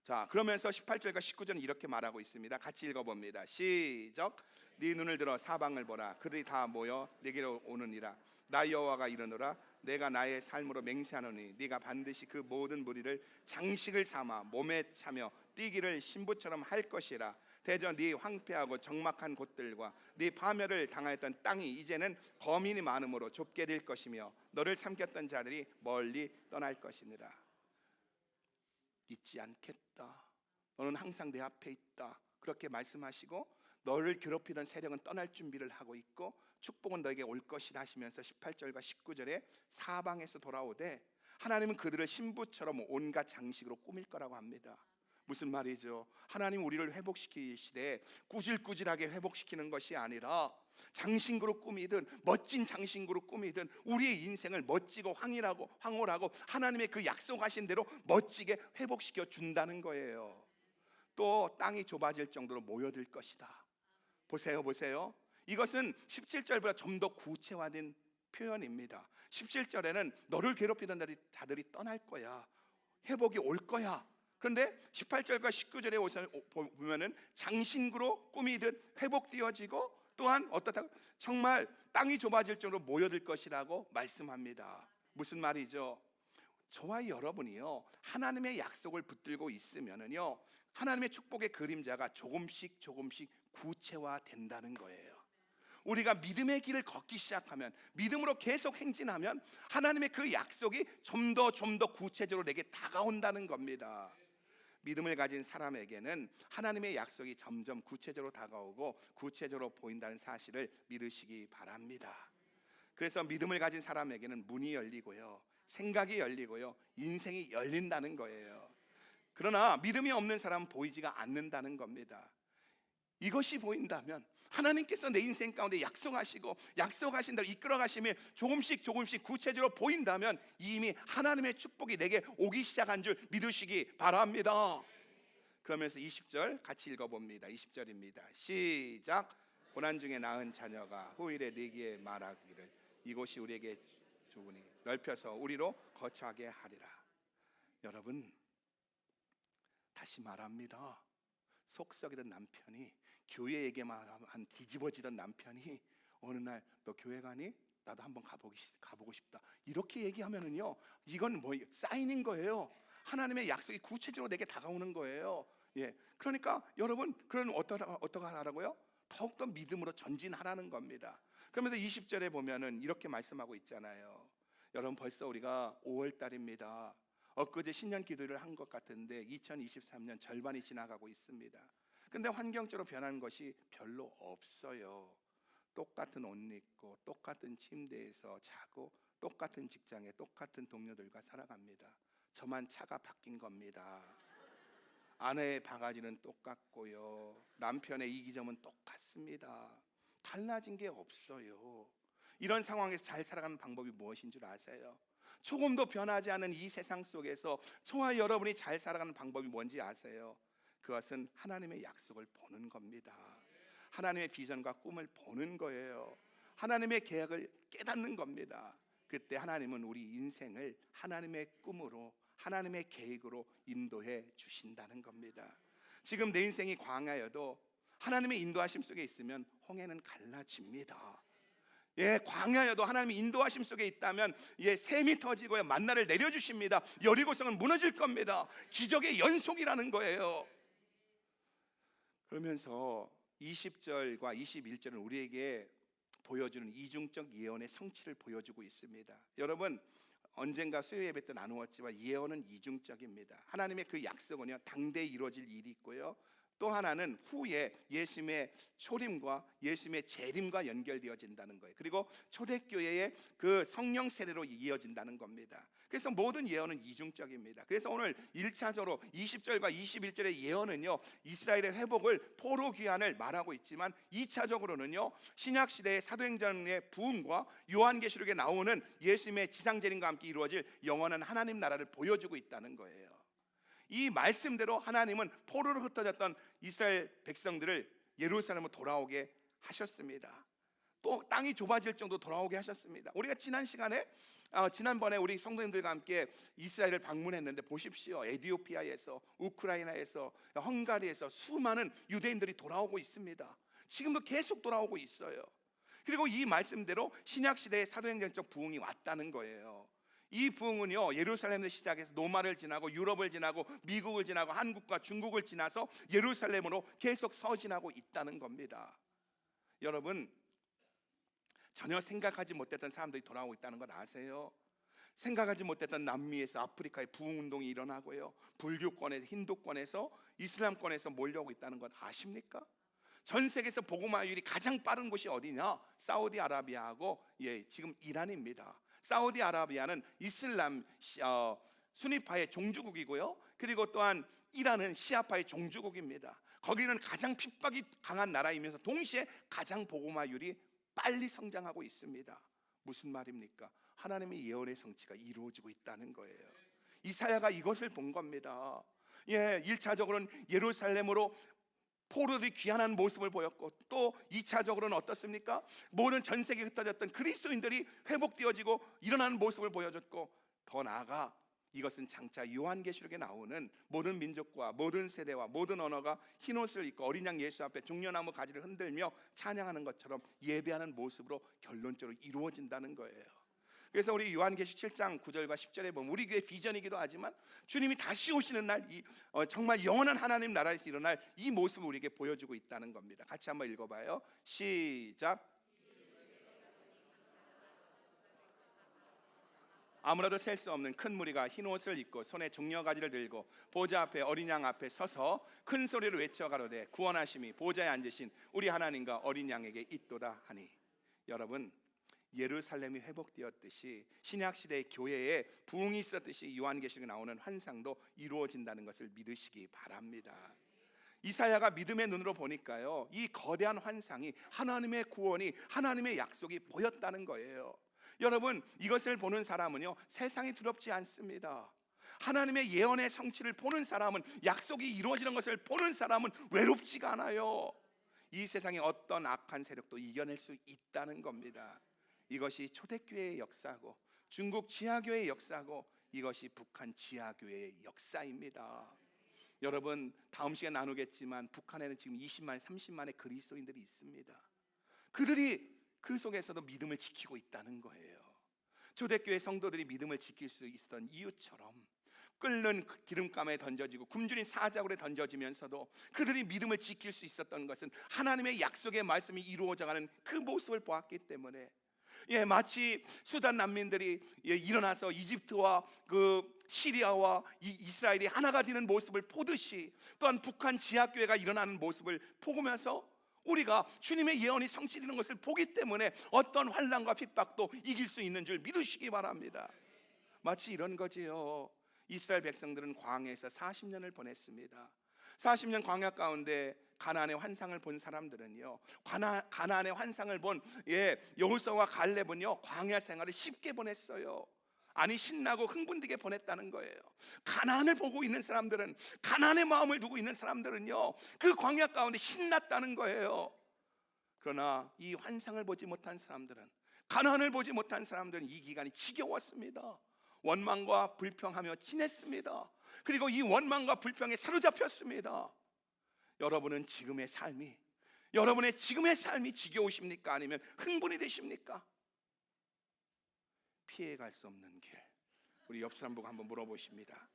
자, 그러면서 18절과 19절은 이렇게 말하고 있습니다. 같이 읽어봅니다. 시작. 네 눈을 들어 사방을 보라. 그들이 다 모여 내게로 오느니라. 나 여호와가 이르노라. 내가 나의 삶으로 맹세하노니 네가 반드시 그 모든 무리를 장식을 삼아 몸에 차며 뛰기를 신부처럼 할 것이라. 대저 네 황폐하고 적막한 곳들과 네 파멸을 당하였던 땅이 이제는 거민이 많음으로 좁게 될 것이며 너를 삼켰던 자들이 멀리 떠날 것이니라. 잊지 않겠다. 너는 항상 내 앞에 있다. 그렇게 말씀하시고 너를 괴롭히던 세력은 떠날 준비를 하고 있고 축복은 너에게 올 것이다 하시면서 18절과 19절에 사방에서 돌아오되 하나님은 그들을 신부처럼 온갖 장식으로 꾸밀 거라고 합니다. 무슨 말이죠? 하나님 우리를 회복시키시되 꾸질꾸질하게 회복시키는 것이 아니라 장신구로 꾸미든 멋진 장신구로 꾸미든 우리의 인생을 멋지고 황홀하고 하나님의 그 약속하신 대로 멋지게 회복시켜 준다는 거예요. 또 땅이 좁아질 정도로 모여들 것이다. 보세요. 이것은 17절보다 좀 더 구체화된 표현입니다. 17절에는 너를 괴롭히던 자들이 떠날 거야. 회복이 올 거야. 그런데 18절과 19절에 보면은 장신구로 꾸미듯 회복되어지고 또한 어떻다고 정말 땅이 좁아질 정도로 모여들 것이라고 말씀합니다. 무슨 말이죠? 저와 여러분이요 하나님의 약속을 붙들고 있으면은요 하나님의 축복의 그림자가 조금씩 구체화된다는 거예요. 우리가 믿음의 길을 걷기 시작하면, 믿음으로 계속 행진하면 하나님의 그 약속이 좀 더 구체적으로 내게 다가온다는 겁니다. 믿음을 가진 사람에게는 하나님의 약속이 점점 구체적으로 다가오고 구체적으로 보인다는 사실을 믿으시기 바랍니다. 그래서 믿음을 가진 사람에게는 문이 열리고요, 생각이 열리고요, 인생이 열린다는 거예요. 그러나 믿음이 없는 사람은 보이지가 않는다는 겁니다. 이것이 보인다면, 하나님께서 내 인생 가운데 약속하신 대로 이끌어 가심이 조금씩 구체적으로 보인다면 이미 하나님의 축복이 내게 오기 시작한 줄 믿으시기 바랍니다. 그러면서 20절 같이 읽어봅니다. 20절입니다. 시작. 고난 중에 낳은 자녀가 후일에 네게 말하기를 이곳이 우리에게 좋으니 넓혀서 우리로 거처하게 하리라. 여러분, 다시 말합니다. 속썩이던 남편이, 교회에게만 한 뒤집어지던 남편이 어느 날 너 교회 가니? 나도 한번 가보고 싶다. 이렇게 얘기하면은요, 이건 뭐 사인인 거예요. 하나님의 약속이 구체적으로 내게 다가오는 거예요. 예, 그러니까 여러분, 그런 어떠가 하라고요? 더욱더 믿음으로 전진하라는 겁니다. 그러면서 20절에 보면은 이렇게 말씀하고 있잖아요. 여러분, 벌써 우리가 5월 달입니다. 엊그제 신년 기도를 한 것 같은데 2023년 절반이 지나가고 있습니다. 근데 환경적으로 변한 것이 별로 없어요. 똑같은 옷 입고 똑같은 침대에서 자고 똑같은 직장에 똑같은 동료들과 살아갑니다. 저만 차가 바뀐 겁니다. 아내의 바가지는 똑같고요, 남편의 이기점은 똑같습니다. 달라진 게 없어요. 이런 상황에서 잘 살아가는 방법이 무엇인 줄 아세요? 조금도 변하지 않은 이 세상 속에서 저와 여러분이 잘 살아가는 방법이 뭔지 아세요? 그것은 하나님의 약속을 보는 겁니다. 하나님의 비전과 꿈을 보는 거예요. 하나님의 계획을 깨닫는 겁니다. 그때 하나님은 우리 인생을 하나님의 꿈으로, 하나님의 계획으로 인도해 주신다는 겁니다. 지금 내 인생이 광야여도 하나님의 인도하심 속에 있으면 홍해는 갈라집니다. 광야여도 하나님의 인도하심 속에 있다면 샘이 터지고요, 만나를 내려주십니다. 여리고성은 무너질 겁니다. 기적의 연속이라는 거예요. 그러면서 20절과 21절은 우리에게 보여주는 이중적 예언의 성취를 보여주고 있습니다. 여러분, 언젠가 수요 예배 때 나누었지만 예언은 이중적입니다. 하나님의 그 약속은요, 당대에 이루어질 일이 있고요, 또 하나는 후에 예수님의 초림과 예수님의 재림과 연결되어진다는 거예요. 그리고 초대교회의 그 성령 세례로 이어진다는 겁니다. 그래서 모든 예언은 이중적입니다. 그래서 오늘 1차적으로 20절과 21절의 예언은요, 이스라엘의 회복을, 포로 귀환을 말하고 있지만 2차적으로는요, 신약시대의 사도행전의 부흥과 요한계시록에 나오는 예수님의 지상재림과 함께 이루어질 영원한 하나님 나라를 보여주고 있다는 거예요. 이 말씀대로 하나님은 포로로 흩어졌던 이스라엘 백성들을 예루살렘으로 돌아오게 하셨습니다. 또 땅이 좁아질 정도 돌아오게 하셨습니다. 우리가 지난번에 우리 성도님들과 함께 이스라엘을 방문했는데 보십시오. 에티오피아에서, 우크라이나에서, 헝가리에서 수많은 유대인들이 돌아오고 있습니다. 지금도 계속 돌아오고 있어요. 그리고 이 말씀대로 신약시대의 사도행전적 부흥이 왔다는 거예요. 이 부흥은요, 예루살렘을 시작해서 노마를 지나고 유럽을 지나고 미국을 지나고 한국과 중국을 지나서 예루살렘으로 계속 서진하고 있다는 겁니다. 여러분, 전혀 생각하지 못했던 사람들이 돌아오고 있다는 걸 아세요? 생각하지 못했던 남미에서 아프리카의 부흥운동이 일어나고요, 불교권에서, 힌두권에서, 이슬람권에서 몰려오고 있다는 것 아십니까? 전 세계에서 복음화율이 가장 빠른 곳이 어디냐? 사우디아라비아하고 지금 이란입니다. 사우디아라비아는 이슬람 수니파의 종주국이고요, 그리고 또한 이란은 시아파의 종주국입니다. 거기는 가장 핍박이 강한 나라이면서 동시에 가장 복음화율이 빨리 성장하고 있습니다. 무슨 말입니까? 하나님의 예언의 성취가 이루어지고 있다는 거예요. 이사야가 이것을 본 겁니다. 1차적으로는 예루살렘으로 포로들이 귀환한 모습을 보였고, 또 2차적으로는 어떻습니까? 모든 전 세계에 흩어졌던 그리스도인들이 회복되어지고 일어나는 모습을 보여줬고, 더 나아가 이것은 장차 요한계시록에 나오는 모든 민족과 모든 세대와 모든 언어가 흰옷을 입고 어린 양 예수 앞에 종려나무 가지를 흔들며 찬양하는 것처럼 예배하는 모습으로 결론적으로 이루어진다는 거예요. 그래서 우리 요한계시 7장 9절과 10절에 보면 우리 교회 비전이기도 하지만 주님이 다시 오시는 날, 정말 영원한 하나님 나라에서 일어날 이 모습을 우리에게 보여주고 있다는 겁니다. 같이 한번 읽어봐요. 시작. 아무라도 셀 수 없는 큰 무리가 흰 옷을 입고 손에 종려가지를 들고 보좌 앞에 어린 양 앞에 서서 큰 소리로 외쳐 가로되 구원하심이 보좌에 앉으신 우리 하나님과 어린 양에게 있도다 하니. 여러분, 예루살렘이 회복되었듯이 신약시대의 교회에 부흥이 있었듯이 요한계시록에 나오는 환상도 이루어진다는 것을 믿으시기 바랍니다. 이사야가 믿음의 눈으로 보니까요, 이 거대한 환상이, 하나님의 구원이, 하나님의 약속이 보였다는 거예요. 여러분, 이것을 보는 사람은요, 세상이 두렵지 않습니다. 하나님의 예언의 성취를 보는 사람은, 약속이 이루어지는 것을 보는 사람은 외롭지가 않아요. 이 세상의 어떤 악한 세력도 이겨낼 수 있다는 겁니다. 이것이 초대교회의 역사고, 중국 지하교회의 역사고, 이것이 북한 지하교회의 역사입니다. 여러분, 다음 시간에 나누겠지만 북한에는 지금 20만, 30만의 그리스도인들이 있습니다. 그들이 그 속에서도 믿음을 지키고 있다는 거예요. 초대교회 성도들이 믿음을 지킬 수 있었던 이유처럼 끓는 기름감에 던져지고 굶주린 사자굴에 던져지면서도 그들이 믿음을 지킬 수 있었던 것은 하나님의 약속의 말씀이 이루어져가는 그 모습을 보았기 때문에, 마치 수단 난민들이 일어나서 이집트와 시리아와 이스라엘이 하나가 되는 모습을 보듯이, 또한 북한 지하교회가 일어나는 모습을 보면서 우리가 주님의 예언이 성취되는 것을 보기 때문에 어떤 환난과 핍박도 이길 수 있는 줄 믿으시기 바랍니다. 마치 이런 거지요. 이스라엘 백성들은 광야에서 40년을 보냈습니다. 40년 광야 가운데 가나안의 환상을 본 사람들은요, 가나안의 환상을 본 여호수아와 갈렙은요, 광야 생활을 쉽게 보냈어요. 아니, 신나고 흥분되게 보냈다는 거예요. 가나안을 보고 있는 사람들은, 가나안의 마음을 두고 있는 사람들은요, 그 광야 가운데 신났다는 거예요. 그러나 이 환상을 보지 못한 사람들은, 가난을 보지 못한 사람들은 이 기간이 지겨웠습니다. 원망과 불평하며 지냈습니다. 그리고 이 원망과 불평에 사로잡혔습니다. 여러분의 지금의 삶이 지겨우십니까? 아니면 흥분이 되십니까? 피해갈 수 없는 길, 우리 옆 사람 보고 한번 물어보십니다.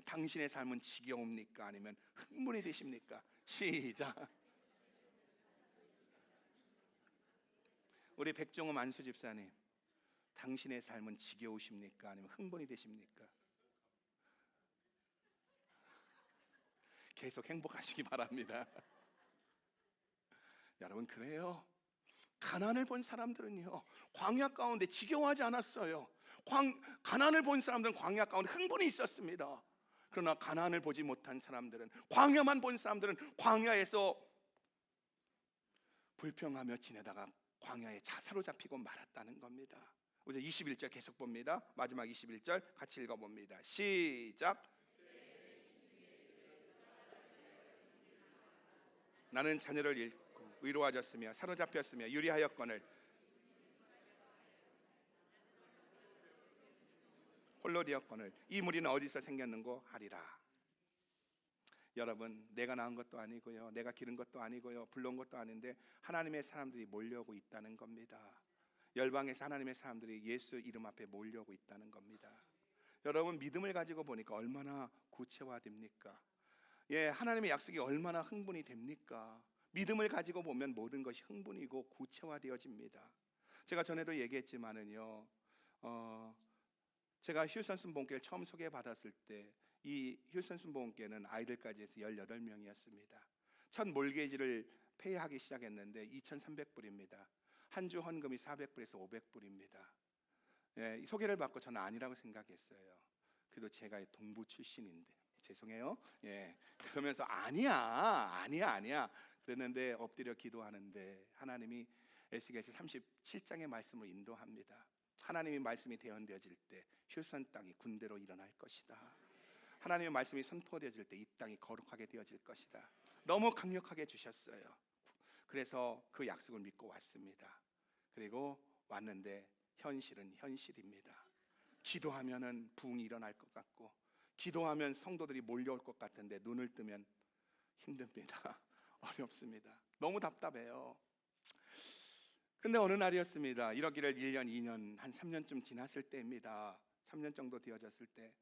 당신의 삶은 지겨웁니까? 아니면 흥분이 되십니까? 시작. 우리 백종원 안수 집사님, 당신의 삶은 지겨우십니까? 아니면 흥분이 되십니까? 계속 행복하시기 바랍니다. 여러분, 그래요. 가난을 본 사람들은요, 광야 가운데 지겨워하지 않았어요. 가난을 본 사람들은 광야 가운데 흥분이 있었습니다. 그러나 가난을 보지 못한 사람들은, 광야만 본 사람들은 광야에서 불평하며 지내다가 광야에 사로잡히고 말았다는 겁니다. 우리 21절 계속 봅니다. 마지막 21절 같이 읽어봅니다. 시작. 나는 자녀를 잃고 의로워졌으며 사로잡혔으며 유리하였거늘 홀로 되었거늘 이 무리는 어디서 생겼는고 하리라. 여러분, 내가 낳은 것도 아니고요, 내가 기른 것도 아니고요, 불러온 것도 아닌데 하나님의 사람들이 몰려오고 있다는 겁니다. 열방에서 하나님의 사람들이 예수 이름 앞에 몰려오고 있다는 겁니다. 여러분, 믿음을 가지고 보니까 얼마나 구체화됩니까? 하나님의 약속이 얼마나 흥분이 됩니까? 믿음을 가지고 보면 모든 것이 흥분이고 구체화되어집니다. 제가 전에도 얘기했지만은요, 제가 휴선 순복음교회를 처음 소개받았을 때 이 휴선 순복음교회는 아이들까지 해서 18명이었습니다. 첫 몰개지를 페이하기 시작했는데 2,300불입니다. 한 주 헌금이 400불에서 500불입니다. 이 소개를 받고 저는 아니라고 생각했어요. 그래도 제가 동부 출신인데 죄송해요. 그러면서 아니야 그랬는데 엎드려 기도하는데 하나님이 에스겔서 37장의 말씀으로 인도합니다. 하나님의 말씀이 대언되어질 때 휴선 땅이 군대로 일어날 것이다. 하나님의 말씀이 선포되어질 때 이 땅이 거룩하게 되어질 것이다. 너무 강력하게 주셨어요. 그래서 그 약속을 믿고 왔습니다. 그리고 왔는데 현실은 현실입니다. 기도하면은 부흥이 일어날 것 같고, 기도하면 성도들이 몰려올 것 같은데 눈을 뜨면 힘듭니다. 어렵습니다. 너무 답답해요. 근데 어느 날이었습니다. 이러기를 1년, 2년, 한 3년쯤 지났을 때입니다. 3년 정도 되어졌을 때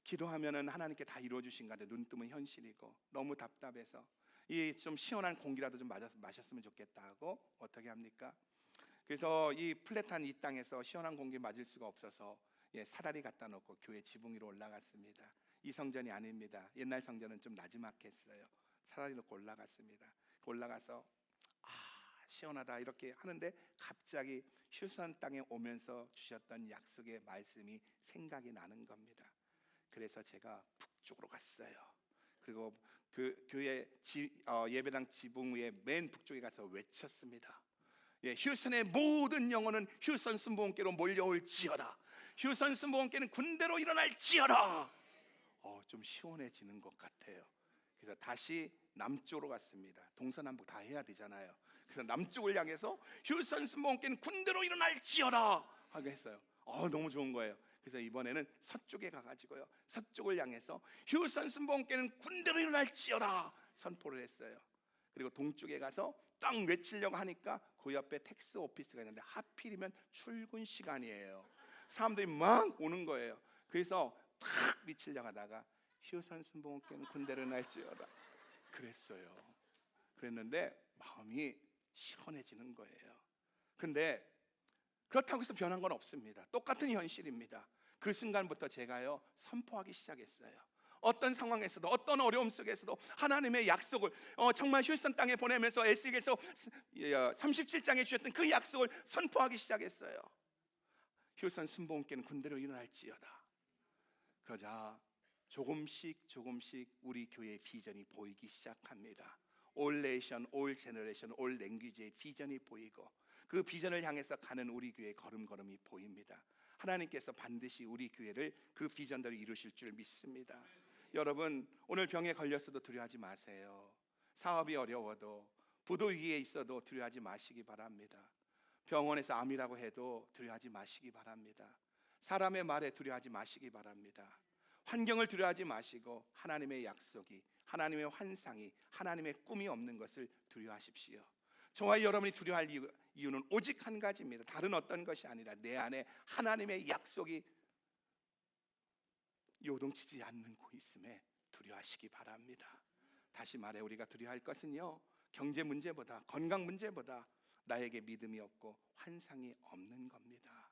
기도하면은 하나님께 다 이루어 주신 건데 눈 뜨면 현실이고 너무 답답해서 이 좀 시원한 공기라도 좀 마셨으면 좋겠다 하고 어떻게 합니까? 그래서 이 플랫한 이 땅에서 시원한 공기 맞을 수가 없어서 사다리 갖다 놓고 교회 지붕 위로 올라갔습니다. 이 성전이 아닙니다. 옛날 성전은 좀 나지막했어요. 사다리 놓고 올라갔습니다. 올라가서 시원하다 이렇게 하는데 갑자기 휴선 땅에 오면서 주셨던 약속의 말씀이 생각이 나는 겁니다. 그래서 제가 북쪽으로 갔어요. 그리고 그 교회 예배당 지붕 위에 맨 북쪽에 가서 외쳤습니다. 휴선의 모든 영혼은 휴선 순복음교로 몰려올지어다. 휴선 순복음교는 군대로 일어날지어다. 좀 시원해지는 것 같아요. 그래서 다시 남쪽으로 갔습니다. 동서남북 다 해야 되잖아요. 그래서 남쪽을 향해서 휴선 순복음교는 군대로 일어날지어다 하고 했어요. 너무 좋은 거예요. 그래서 이번에는 서쪽에 가가지고요, 서쪽을 향해서 휴선 순복음교는 군대로 일어날지어다 선포를 했어요. 그리고 동쪽에 가서 딱 외치려고 하니까 그 옆에 텍스 오피스가 있는데 하필이면 출근 시간이에요. 사람들이 막 오는 거예요. 그래서 탁 미치려고 하다가 휴선 순복음교는 군대로 일어날지어다 그랬어요. 그랬는데 마음이 시원해지는 거예요. 근데 그렇다고 해서 변한 건 없습니다. 똑같은 현실입니다. 그 순간부터 제가요 선포하기 시작했어요. 어떤 상황에서도, 어떤 어려움 속에서도 하나님의 약속을 정말 휴선 땅에 보내면서 에스겔서 37장에 주셨던 그 약속을 선포하기 시작했어요. 휴선 순복음교는 군대로 일어날지어다. 그러자 조금씩 우리 교회의 비전이 보이기 시작합니다. All nation, all generation, all language의 비전이 보이고 그 비전을 향해서 가는 우리 교회의 걸음걸음이 보입니다. 하나님께서 반드시 우리 교회를 그 비전대로 이루실 줄 믿습니다. 여러분, 오늘 병에 걸렸어도 두려워하지 마세요. 사업이 어려워도, 부도 위기에 있어도 두려워하지 마시기 바랍니다. 병원에서 암이라고 해도 두려워하지 마시기 바랍니다. 사람의 말에 두려워하지 마시기 바랍니다. 환경을 두려워하지 마시고 하나님의 약속이, 하나님의 환상이, 하나님의 꿈이 없는 것을 두려워하십시오. 저와 여러분이 두려워할 이유는 오직 한 가지입니다. 다른 어떤 것이 아니라 내 안에 하나님의 약속이 요동치지 않는 곳 있음에 두려워하시기 바랍니다. 다시 말해 우리가 두려워할 것은요, 경제 문제보다, 건강 문제보다 나에게 믿음이 없고 환상이 없는 겁니다.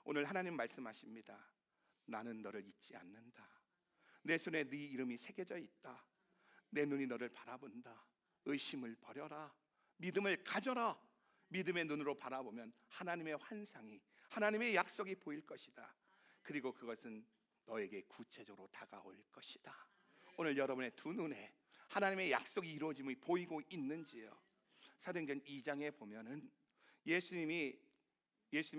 오늘 하나님 말씀하십니다. 나는 너를 잊지 않는다. 내 손에 네 이름이 새겨져 있다. 내 눈이 너를 바라본다. 의심을 버려라. 믿음을 가져라. 믿음의 눈으로 바라보면 하나님의 환상이, 하나님의 약속이 보일 것이다. 그리고 그것은 너에게 구체적으로 다가올 것이다. 오늘 여러분의 두 눈에 하나님의 약속이 이루어짐이 보이고 있는지요? 사도행전 2장에 보면은 예수님의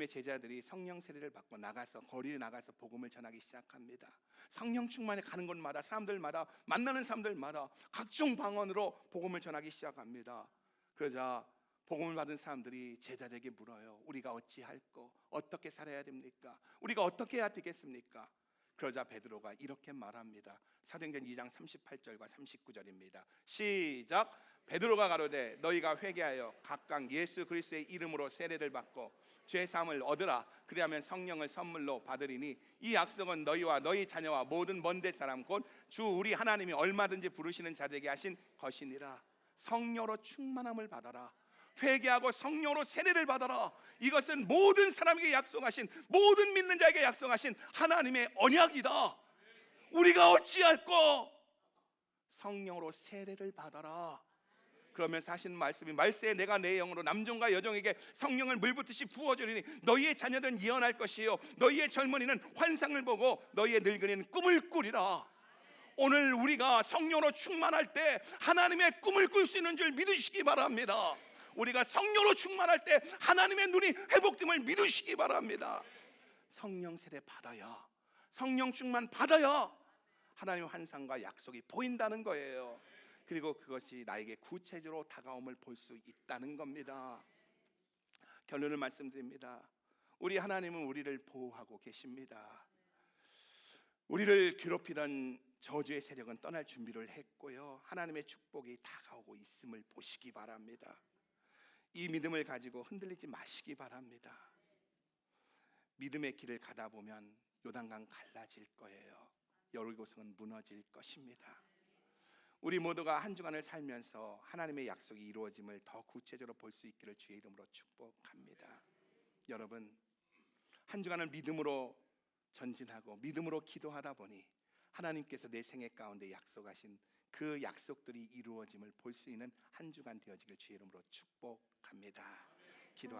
제자들이 성령 세례를 받고 나가서 거리에 나가서 복음을 전하기 시작합니다. 성령 충만에 가는 곳마다 사람들마다 만나는 사람들마다 각종 방언으로 복음을 전하기 시작합니다. 그러자 복음을 받은 사람들이 제자들에게 물어요. 우리가 어찌할꼬? 어떻게 살아야 됩니까? 우리가 어떻게 해야 되겠습니까? 그러자 베드로가 이렇게 말합니다. 사도행전 2장 38절과 39절입니다. 시작. 베드로가 가로되 너희가 회개하여 각각 예수 그리스도의 이름으로 세례를 받고 죄 사함을 얻으라. 그리하면 성령을 선물로 받으리니 이 약속은 너희와 너희 자녀와 모든 먼데 사람 곧 주 우리 하나님이 얼마든지 부르시는 자들에게 하신 것이니라. 성령으로 충만함을 받아라. 회개하고 성령으로 세례를 받아라. 이것은 모든 사람에게 약속하신, 모든 믿는 자에게 약속하신 하나님의 언약이다. 우리가 어찌할꼬? 성령으로 세례를 받아라. 그러면서 하신 말씀이 말세에 내가 내 영으로 남종과 여종에게 성령을 물붓듯이 부어주리니 너희의 자녀들은 예언할 것이요 너희의 젊은이는 환상을 보고 너희의 늙은이는 꿈을 꾸리라. 오늘 우리가 성령으로 충만할 때 하나님의 꿈을 꿀 수 있는 줄 믿으시기 바랍니다. 우리가 성령으로 충만할 때 하나님의 눈이 회복됨을 믿으시기 바랍니다. 성령 세례 받아야, 성령 충만 받아야 하나님의 환상과 약속이 보인다는 거예요. 그리고 그것이 나에게 구체적으로 다가옴을 볼 수 있다는 겁니다. 결론을 말씀드립니다. 우리 하나님은 우리를 보호하고 계십니다. 우리를 괴롭히던 저주의 세력은 떠날 준비를 했고요, 하나님의 축복이 다가오고 있음을 보시기 바랍니다. 이 믿음을 가지고 흔들리지 마시기 바랍니다. 믿음의 길을 가다 보면 요단강 갈라질 거예요. 여리고성은 무너질 것입니다. 우리 모두가 한 주간을 살면서 하나님의 약속이 이루어짐을 더 구체적으로 볼 수 있기를 주의 이름으로 축복합니다. 여러분, 한 주간을 믿음으로 전진하고 믿음으로 기도하다 보니 하나님께서 내 생애 가운데 약속하신 그 약속들이 이루어짐을 볼 수 있는 한 주간 되어지길 주의 이름으로 축복합니다. 기도하겠습니다.